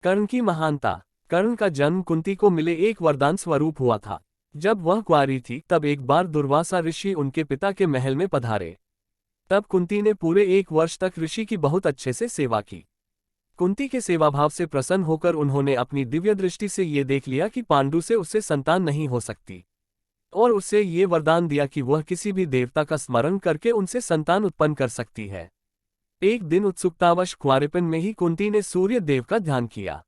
कर्ण की महानता। कर्ण का जन्म कुंती को मिले एक वरदान स्वरूप हुआ था। जब वह कुंवारी थी तब एक बार दुर्वासा ऋषि उनके पिता के महल में पधारे। तब कुंती ने पूरे 1 वर्ष तक ऋषि की बहुत अच्छे से सेवा की। कुंती के सेवाभाव से प्रसन्न होकर उन्होंने अपनी दिव्य दृष्टि से ये देख लिया कि पांडु से उससे संतान नहीं हो सकती, और उससे ये वरदान दिया कि वह किसी भी देवता का स्मरण करके उनसे संतान उत्पन्न कर सकती है। एक दिन उत्सुकतावश कुंवारेपन में ही कुंती ने सूर्य देव का ध्यान किया।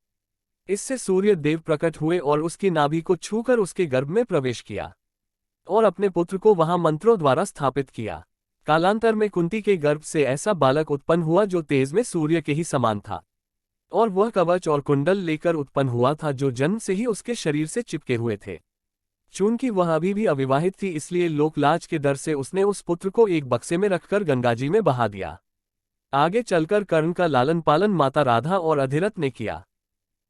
इससे सूर्य देव प्रकट हुए और उसकी नाभि को छूकर उसके गर्भ में प्रवेश किया और अपने पुत्र को वहां मंत्रों द्वारा स्थापित किया। कालांतर में कुंती के गर्भ से ऐसा बालक उत्पन्न हुआ जो तेज में सूर्य के ही समान था, और वह कवच और कुंडल लेकर उत्पन्न हुआ था जो जन्म से ही उसके शरीर से चिपके हुए थे। चूंकि वह अभी भी अविवाहित थी, इसलिए लोकलाज के डर से उसने उस पुत्र को एक बक्से में रखकर गंगाजी में बहा दिया। आगे चलकर कर्ण का लालन पालन माता राधा और अधिरथ ने किया।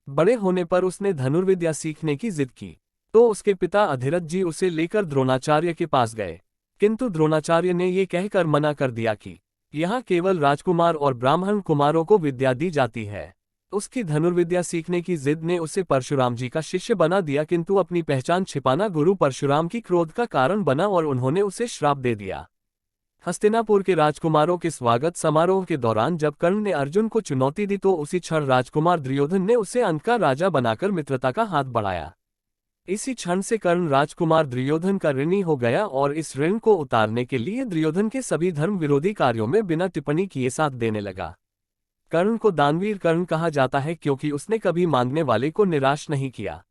बड़े होने पर उसने धनुर्विद्या सीखने की जिद की, तो उसके पिता अधिरथ जी उसे लेकर द्रोणाचार्य के पास गए, किंतु द्रोणाचार्य ने ये कहकर मना कर दिया कि यहाँ केवल राजकुमार और ब्राह्मण कुमारों को विद्या दी जाती है। उसकी धनुर्विद्या सीखने की जिद ने उसे परशुराम जी का शिष्य बना दिया, किंतु अपनी पहचान छिपाना गुरु परशुराम की क्रोध का कारण बना और उन्होंने उसे श्राप दे दिया। हस्तिनापुर के राजकुमारों के स्वागत समारोह के दौरान जब कर्ण ने अर्जुन को चुनौती दी तो उसी क्षण राजकुमार दुर्योधन ने उसे अंत का राजा बनाकर मित्रता का हाथ बढ़ाया। इसी क्षण से कर्ण राजकुमार दुर्योधन का ऋणी हो गया और इस ऋण को उतारने के लिए दुर्योधन के सभी धर्म विरोधी कार्यों में बिना टिप्पणी किए साथ देने लगा। कर्ण को दानवीर कर्ण कहा जाता है क्योंकि उसने कभी मांगने वाले को निराश नहीं किया।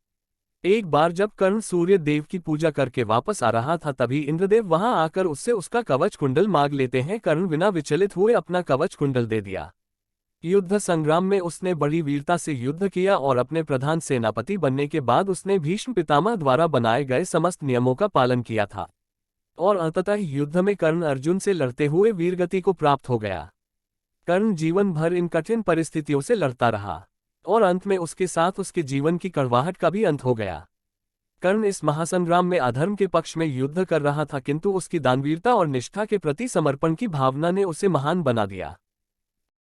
एक बार जब कर्ण सूर्य देव की पूजा करके वापस आ रहा था, तभी इंद्रदेव वहां आकर उससे उसका कवच कुंडल मांग लेते हैं। कर्ण बिना विचलित हुए अपना कवच कुंडल दे दिया। युद्ध संग्राम में उसने बड़ी वीरता से युद्ध किया और अपने प्रधान सेनापति बनने के बाद उसने भीष्म पितामह द्वारा बनाए गए समस्त नियमों का पालन किया था, और अंततः युद्ध में कर्ण अर्जुन से लड़ते हुए वीरगति को प्राप्त हो गया। कर्ण जीवन भर इन कठिन परिस्थितियों से लड़ता रहा और अंत में उसके साथ उसके जीवन की कड़वाहट का भी अंत हो गया। कर्ण इस महासंग्राम में अधर्म के पक्ष में युद्ध कर रहा था, किंतु उसकी दानवीरता और निष्ठा के प्रति समर्पण की भावना ने उसे महान बना दिया।